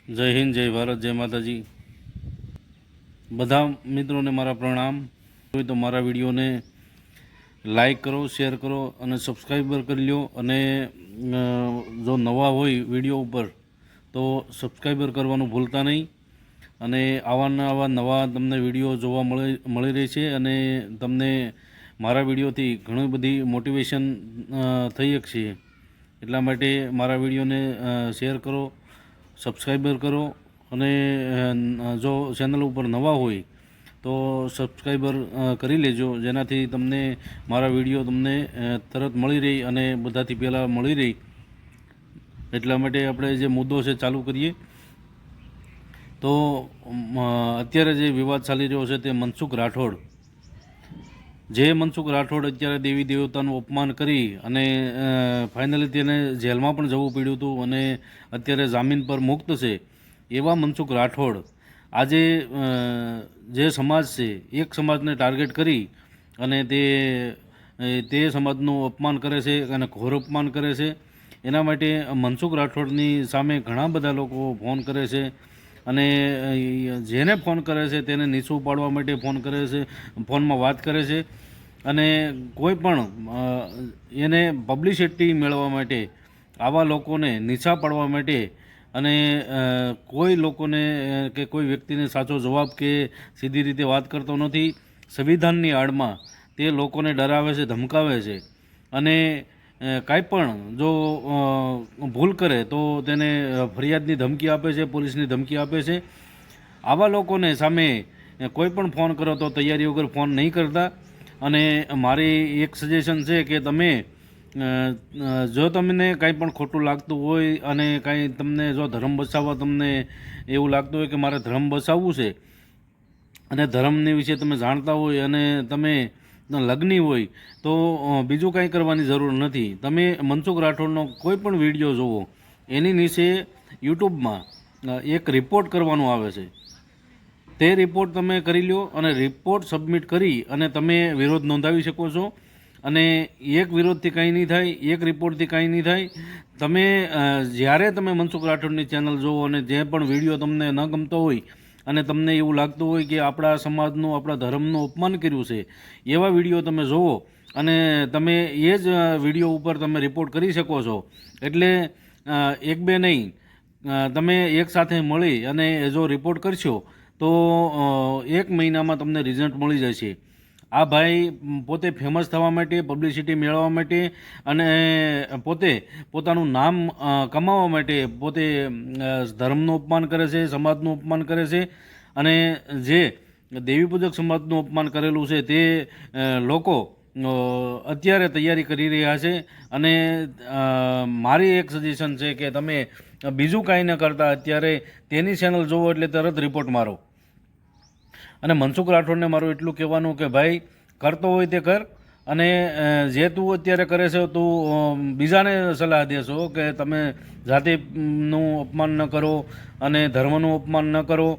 જય હિન્દ, જય ભારત, જય માતાજી। બધા મિત્રોને મારા પ્રણામ। હોય તો મારા વિડીયોને લાઈક કરો, શેર કરો અને સબસ્ક્રાઈબર કરી લો। અને જો નવા હોય વિડીયો ઉપર તો સબસ્ક્રાઈબર કરવાનું ભૂલતા નહીં। અને આવા નવા તમને વિડીયો જોવા મળી રહી છે અને તમને મારા વિડીયોથી ઘણી બધી મોટિવેશન થઈ શકશે। એટલા માટે મારા વિડીયોને શેર કરો, સબસ્ક્રાઈબર કરો અને જો ચેનલ ઉપર નવા હોય તો સબસ્ક્રાઈબર કરી લેજો, જેનાથી તમને મારા વિડીયો તમને તરત મળી રહી અને બધાથી પહેલાં મળી રહી। એટલા માટે આપણે જે મુદ્દો છે ચાલુ કરીએ। તો અત્યારે જે વિવાદ ચાલી રહ્યો છે તે મનસુખ રાઠોડ, જે મનસુખ રાઠોડ અત્યારે દેવી દેવતાનું અપમાન કરી અને ફાઇનલી તેને જેલમાં પણ જવું પડ્યું હતું અને અત્યારે જામીન પર મુક્ત છે, એવા મનસુખ રાઠોડ આજે જે સમાજ છે એક સમાજને ટાર્ગેટ કરી અને તે સમાજનું અપમાન કરે છે અને ઘોર અપમાન કરે છે। એના માટે મનસુખ રાઠોડની સામે ઘણા બધા લોકો ફોન કરે છે અને જેને ફોન કરે છે તેને નીચું પાડવા માટે ફોન કરે છે, ફોનમાં વાત કરે છે અને કોઈ પણ એને પબ્લિસિટી મેળવવા માટે આવા લોકોને નીચા પાડવા માટે અને કોઈ લોકોને કે કોઈ વ્યક્તિને સાચો જવાબ કે સીધી રીતે વાત કરતો નથી। સંવિધાનની આડમાં તે લોકોને ડરાવે છે, ધમકાવે છે અને કાંઈ પણ જો ભૂલ કરે તો તેને ફરિયાદની ધમકી આપે છે, પોલીસની ધમકી આપે છે। આવા લોકોને સામે કોઈ પણ ફોન કરો તો તૈયારી વગર ફોન નહીં કરતા। અને મારી એક સજેશન છે કે તમે જો તમને કાંઈ પણ ખોટું લાગતું હોય અને કાંઈ તમને જો ધર્મ બચાવવા તમને એવું લાગતું હોય કે મારે ધર્મ બચાવવું છે અને ધર્મની વિશે તમે જાણતા હોય અને તમે લગ્ની હોય તો બીજું કાંઈ કરવાની જરૂર નથી। તમે મનસુખ રાઠોડનો કોઈ પણ વિડીયો જુઓ, એની નીચે યુટ્યુબમાં એક રિપોર્ટ કરવાનું આવે છે, તે રિપોર્ટ તમે કરી લો અને રિપોર્ટ સબમિટ કરી અને તમે વિરોધ નોંધાવી શકો છો। અને એક વિરોધથી કાંઈ નહીં થાય, એક રિપોર્ટથી કાંઈ નહીં થાય। તમે જ્યારે તમે મનસુખ રાઠોડની ચેનલ જુઓ અને જે પણ વિડીયો તમને ન ગમતો હોય અને તમને એવું લાગતું હોય કે આપણા સમાજનું, આપણા ધર્મનું અપમાન કર્યું છે, એવા વિડીયો તમે જુઓ અને તમે એ જ વિડીયો ઉપર તમે રિપોર્ટ કરી શકો છો। એટલે એક બે નહીં, તમે એકસાથે મળી અને જો રિપોર્ટ કરશો તો 1 મહિનામાં તમને રિઝલ્ટ મળી જશે। આ ભાઈ પોતે ફેમસ થવા માટે, પબ્લિસિટી મેળવવા માટે અને પોતે પોતાનું નામ કમાવવા માટે પોતે ધર્મનું અપમાન કરે છે, સમાજનું અપમાન કરે છે અને જે દેવી પૂજક સમાજનું અપમાન કરેલું છે તે લોકો અત્યારે તૈયારી કરી રહ્યા છે। અને મારી એક સજેશન છે કે તમે બીજું કાંઈ ન કરતા અત્યારે તેની ચેનલ જોવો એટલે તરત રિપોર્ટ મારો। અને મનસુખ રાઠોડને મારું એટલું કહેવાનું કે ભાઈ કરતો હોય તે કર અને જે તું અત્યારે કરે છે તું બીજાને સલાહ દેશો કે તમે જાતિનું અપમાન ન કરો અને ધર્મનું અપમાન ન કરો,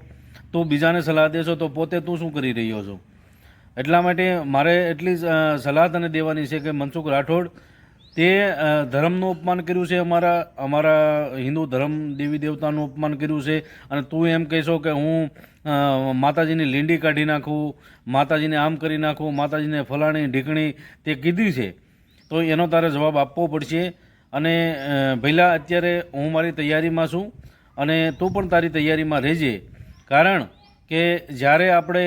તું બીજાને સલાહ દેશો તો પોતે તું શું કરી રહ્યો છો। એટલા માટે મારે એટલી સલાહ તને દેવાની છે કે મનસુખ રાઠોડ તે ધર્મનું અપમાન કર્યું છે, અમારા હિન્દુ ધર્મ દેવી દેવતાનું અપમાન કર્યું છે અને તું એમ કહેશો કે હું માતાજીની લીંડી કાઢી નાખું, માતાજીને આમ કરી નાખું, માતાજીને ફલાણી ઢીકણી તે કીધી છે તો એનો તારે જવાબ આપવો પડશે। અને પહેલાં અત્યારે હું મારી તૈયારીમાં છું અને તું પણ તારી તૈયારીમાં રહેજે, કારણ કે જ્યારે આપણે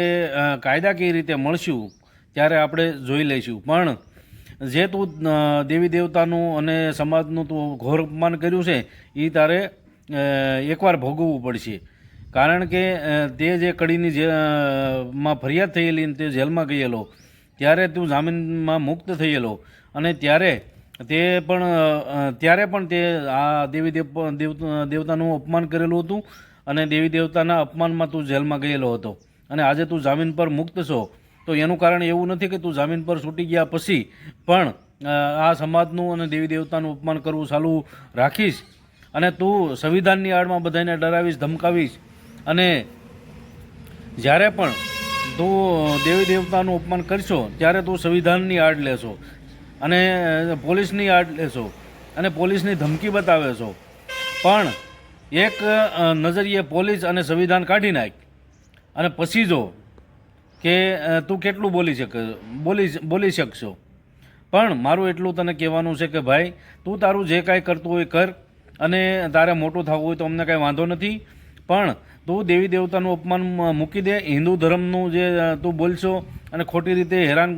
કાયદાકીય રીતે મળશું ત્યારે આપણે જોઈ લઈશું। પણ જે તું દેવી દેવતાનું અને સમાજનું તું ઘોર અપમાન કર્યું છે એ તારે એકવાર ભોગવવું પડશે। કારણ કે તે જે કડીની માં ફરિયાદ થયેલી તે જેલમાં ગયેલો ત્યારે તું જામીનમાં મુક્ત થયેલો અને ત્યારે પણ તે આ દેવી દેવતાનું અપમાન કરેલું હતું અને દેવી દેવતાના અપમાનમાં તું જેલમાં ગયેલો હતો અને આજે તું જામીન પર મુક્ત છો તો એનું કારણ એવું નથી કે તું જામીન પર છૂટી ગયા પછી પણ આ સમાજનું અને દેવી દેવતાનું અપમાન કરવું ચાલુ રાખીશ અને તું સંવિધાનની આડમાં બધાને ડરાવીશ, ધમકાવીશ અને જ્યારે પણ તું દેવી દેવતાનું અપમાન કરશો ત્યારે તું સંવિધાનની આડ લેશો અને પોલીસની આડ લેશો અને પોલીસની ધમકી બતાવે છો। પણ એક નજરિયે પોલીસ અને સંવિધાન કાઢી નાખ અને પછી જો કે તું કેટલું બોલી શકશો. પણ મારું એટલું તને કહેવાનું છે કે ભાઈ તું તારું જે કાંઈ કરતું હોય કર, અને તારે મોટું થવું હોય તો અમને કાંઈ વાંધો નથી. પણ તું દેવી દેવતાનું અપમાન મૂકી દે. હિન્દુ ધર્મનું જે તું બોલશો અને ખોટી રીતે હેરાન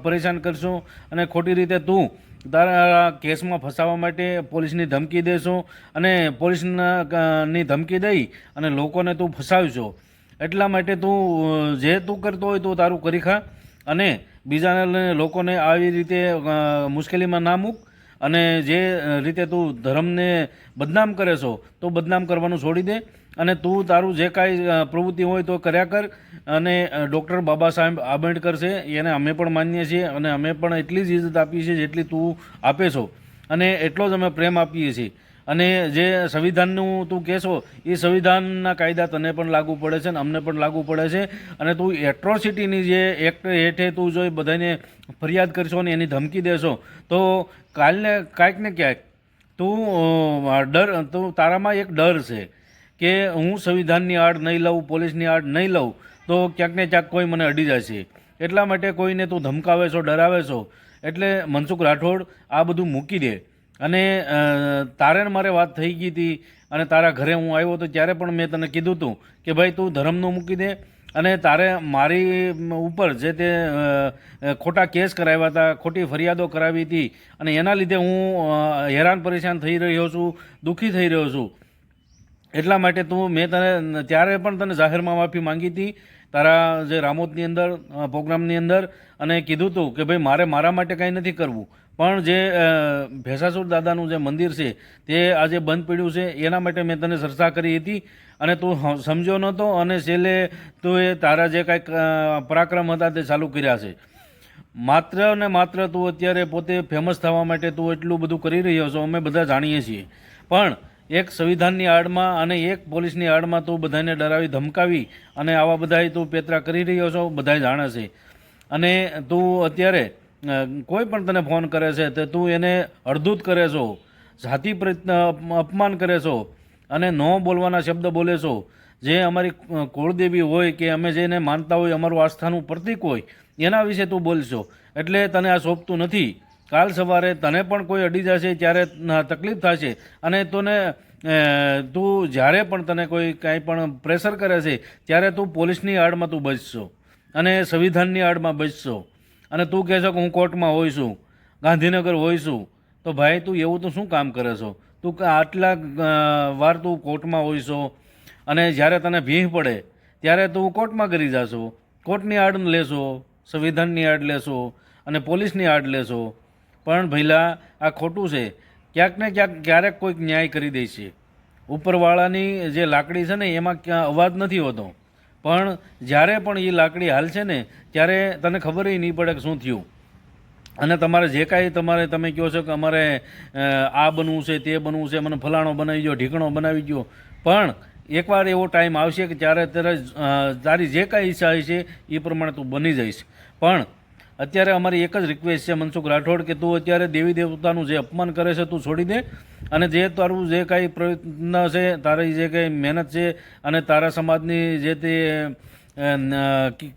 પરેશાન કરશો અને ખોટી રીતે તું તારા કેસમાં ફસાવવા માટે પોલીસની ધમકી દેશો અને પોલીસની ધમકી દઈ અને લોકોને તું ફસાવશો. એટલા માટે તું જે તું કરતો હોય તું તારું કરી ખા અને બીજાને લોકોને આવી રીતે મુશ્કેલીમાં ના મૂક. અને જે રીતે તું ધર્મને બદનામ કરે છો તો બદનામ કરવાનું છોડી દે અને તું તારું જે કાંઈ પ્રવૃત્તિ હોય તો કર્યા કર. અને ડૉક્ટર બાબા સાહેબ આંબેડકર છે એને અમે પણ માનીએ છીએ અને અમે પણ એટલી જ ઇજ્જત આપીએ છીએ જેટલી તું આપે છો, અને એટલો જ અમે પ્રેમ આપીએ છીએ. અને જે સંવિધાનનું તું કહેશો એ સંવિધાનના કાયદા તને પણ લાગુ પડે છે અને અમને પણ લાગુ પડે છે. અને તું એટ્રોસિટીની જે એક્ટ હેઠે તું જો બધાને ફરિયાદ કરશો ને એની ધમકી દેશો તો કાલને કાંઈક ને ક્યાંક તું તારામાં એક ડર છે કે હું સંવિધાનની આડ નહીં લઉં, પોલીસની આડ નહીં લઉં તો ક્યાંક ને ક્યાંક કોઈ મને અડી જશે. એટલા માટે કોઈને તું ધમકાવે છો, ડરાવે છો. એટલે મનસુખ રાઠોડ આ બધું મૂકી દે. અને તારે મારે વાત થઈ ગઈ હતી અને તારા ઘરે હું આવ્યો હતો ત્યારે પણ મેં તને કીધું હતું કે ભાઈ તું ધર્મનું મૂકી દે. અને તારે મારી ઉપર જે તે ખોટા કેસ કરાવ્યા હતા, ખોટી ફરિયાદો કરાવી હતી અને એના લીધે હું હેરાન પરેશાન થઈ રહ્યો છું, દુઃખી થઈ રહ્યો છું. એટલા માટે મેં તને ત્યારે પણ તને જાહેરમાં માફી માંગી હતી તારા જે રામોદની અંદર પ્રોગ્રામની અંદર, અને કીધું હતું કે ભાઈ મારે મારા માટે કાંઈ નથી કરવું, પણ જે ભેસાસુર દાદાનું જે મંદિર છે તે આજે બંધ પડ્યું છે એના માટે મેં તને ચર્ચા કરી હતી અને તું સમજ્યો નહોતો. અને છેલ્લે તું એ તારા જે કાંઈક પરાક્રમ હતા તે ચાલુ કર્યા છે. માત્ર ને માત્ર તું અત્યારે પોતે ફેમસ થવા માટે તું એટલું બધું કરી રહ્યો છો અમે બધા જાણીએ છીએ, પણ એક સંવિધાનની આડમાં અને એક પોલીસની આડમાં તું બધાને ડરાવી ધમકાવી અને આવા બધા તું પેતરા કરી રહ્યો છો, બધા જાણે છે. અને તું અત્યારે કોઈ પણ તને ફોન કરે છે તો તું એને અડધૂત કરે છો, જાતિ અપમાન કરે છો અને ન બોલવાના શબ્દ બોલે છો. જે અમારી કુળદેવી હોય કે અમે જેને માનતા હોય, અમારું આસ્થાનું પ્રતીક હોય, એના વિશે તું બોલશો એટલે તને આ શોભતું નથી. કાલ સવારે તને પણ કોઈ અડી જશે ત્યારે તકલીફ થશે અને તું જ્યારે પણ તને કોઈ કાંઈ પણ પ્રેશર કરે છે ત્યારે તું પોલીસની આડમાં તું બચશો અને સંવિધાનની આડમાં બચશો. અને તું કહેશો કે હું કોર્ટમાં હોઈ છું, ગાંધીનગર હોઈ છું, તો ભાઈ તું એવું તો શું કામ કરે છો? તું આટલા વાર તું કોર્ટમાં હોઈ છો અને જ્યારે તને ભીહ પડે ત્યારે તું કોર્ટમાં કરી જશો, કોર્ટની આડ લેશો, સંવિધાનની આડ લેશો અને પોલીસની આડ લેશો. પણ ભઈલા આ ખોટું છે. ક્યાંક ને ક્યાંક ક્યારેક કોઈક ન્યાય કરી દે છે. ઉપરવાળાની જે લાકડી છે ને એમાં ક્યાં અવાજ નથી હોતો, પણ જ્યારે પણ એ લાકડી હાલશે ને ત્યારે તને ખબર નહીં પડે કે શું થયું. અને તમારે જે કાંઈ તમે કહો છો કે અમારે આ બનવું છે, તે બનવું છે, મને ફલાણો બનાવી ગયો, ઢીકણો બનાવી ગયો, પણ એકવાર એવો ટાઈમ આવશે કે ત્યારે તારી જે કાંઈ ઈચ્છા છે એ પ્રમાણે તું બની જઈશ. પણ અત્યારે અમારી એક જ રિક્વેસ્ટ છે મનસુખ રાઠોડ કે તું અત્યારે દેવી દેવતાનું જે અપમાન કરે છે તું છોડી દે અને જે તારું જે કાંઈ પ્રયત્ન છે, તારી જે કાંઈ મહેનત છે અને તારા સમાજની જે તે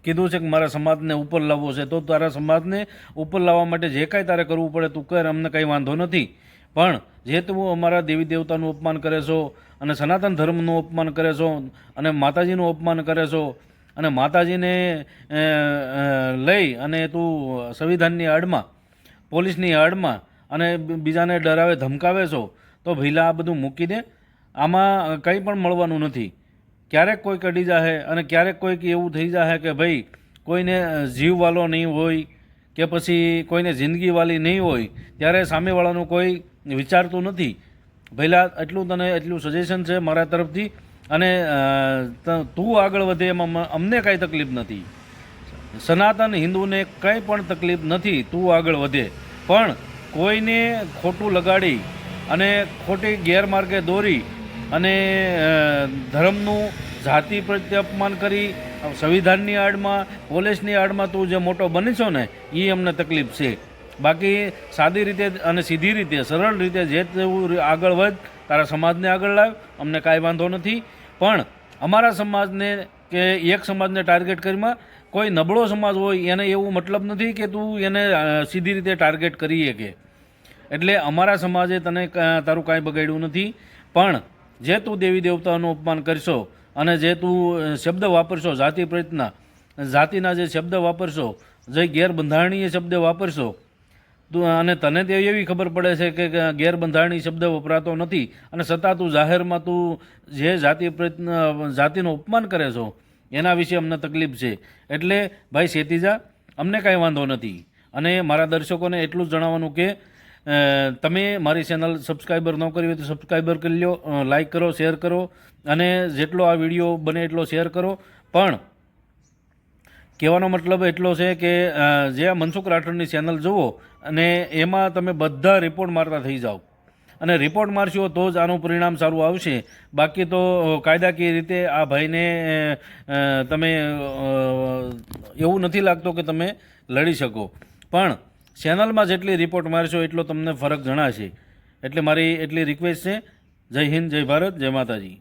કીધું છે કે મારા સમાજને ઉપર લાવવો છે, તો તારા સમાજને ઉપર લાવવા માટે જે કાંઈ તારે કરવું પડે તું કર, અમને કંઈ વાંધો નથી. પણ જે તું અમારા દેવી દેવતાનું અપમાન કરે છો અને સનાતન ધર્મનું અપમાન કરે છો અને માતાજીનું અપમાન કરે છો અને માતાજીને લઈ અને તું સંવિધાનની આડમાં, પોલીસની આડમાં અને બીજાને ડરાવે ધમકાવે છો, તો ભઈલા આ બધું મૂકી દે. આમાં કંઈ પણ મળવાનું નથી. ક્યારેક કોઈક અડી જાહે અને ક્યારેક કોઈક એવું થઈ જાહે કે ભાઈ કોઈને જીવવાલો નહીં હોય કે પછી કોઈને જિંદગીવાળી નહીં હોય ત્યારે સામેવાળાનું કોઈ વિચારતું નથી. ભઈલા એટલું સજેશન છે મારા તરફથી. અને તું આગળ વધે એમાં અમને કાંઈ તકલીફ નથી. સનાતન હિન્દુને કંઈ પણ તકલીફ નથી, તું આગળ વધે. પણ કોઈને ખોટું લગાડી અને ખોટી ગેરમાર્ગે દોરી અને ધર્મનું જાતિ પ્રત્યે અપમાન કરી સંવિધાનની આડમાં, પોલીસની આડમાં તું જે મોટો બની છો ને એ અમને તકલીફ છે. બાકી સાદી રીતે અને સીધી રીતે, સરળ રીતે જે તેવું આગળ વધ તારા સમાજને આગળ લાવ, અમને કાંઈ વાંધો નથી. પણ અમારા સમાજને કે એક સમાજને ટાર્ગેટ કરીમાં કોઈ નબળો સમાજ હોય એને એવું મતલબ નથી કે તું એને સીધી રીતે ટાર્ગેટ કરી શકે. એટલે અમારા સમાજે તને તારું કાંઈ બગાડ્યું નથી. પણ જે તું દેવી દેવતાઓનું અપમાન કરશો અને જે તું શબ્દ વાપરશો જાતિ પ્રત્યેના, જાતિના જે શબ્દ વાપરશો, જે ગેરબંધારણીય શબ્દ વાપરશો, તું અને તને તે એવી ખબર પડે છે કે ગેરબંધારણીય શબ્દ વપરાતો નથી અને છતાં તું જાહેરમાં તું જે જાતિનું અપમાન કરે છો એના વિશે અમને તકલીફ છે. એટલે ભાઈ શેતીજા, અમને કાંઈ વાંધો નથી. અને મારા દર્શકોને એટલું જ જણાવવાનું કે તમે મારી ચેનલ સબસ્ક્રાઈબર ન કરી હોય તો સબસ્ક્રાઈબર કરી લો, લાઈક કરો, શેર કરો અને જેટલો આ વિડીયો બને એટલો શેર કરો. પણ કહેવાનો મતલબ એટલો છે કે જે આ મનસુખ રાઠોડની ચેનલ જુઓ અને એમાં તમે બધા રિપોર્ટ મારતા થઈ જાઓ અને રિપોર્ટ મારશો તો જ આનું પરિણામ સારું આવશે. બાકી તો કાયદાકીય રીતે આ ભાઈને તમે એવું નથી લાગતો કે તમે લડી શકો. પણ ચેનલમાં જેટલી રિપોર્ટ મારશો એટલો તમને ફરક જણાશે. એટલે મારી એટલી રિક્વેસ્ટ છે. જય હિન્દ, જય ભારત, જય માતાજી.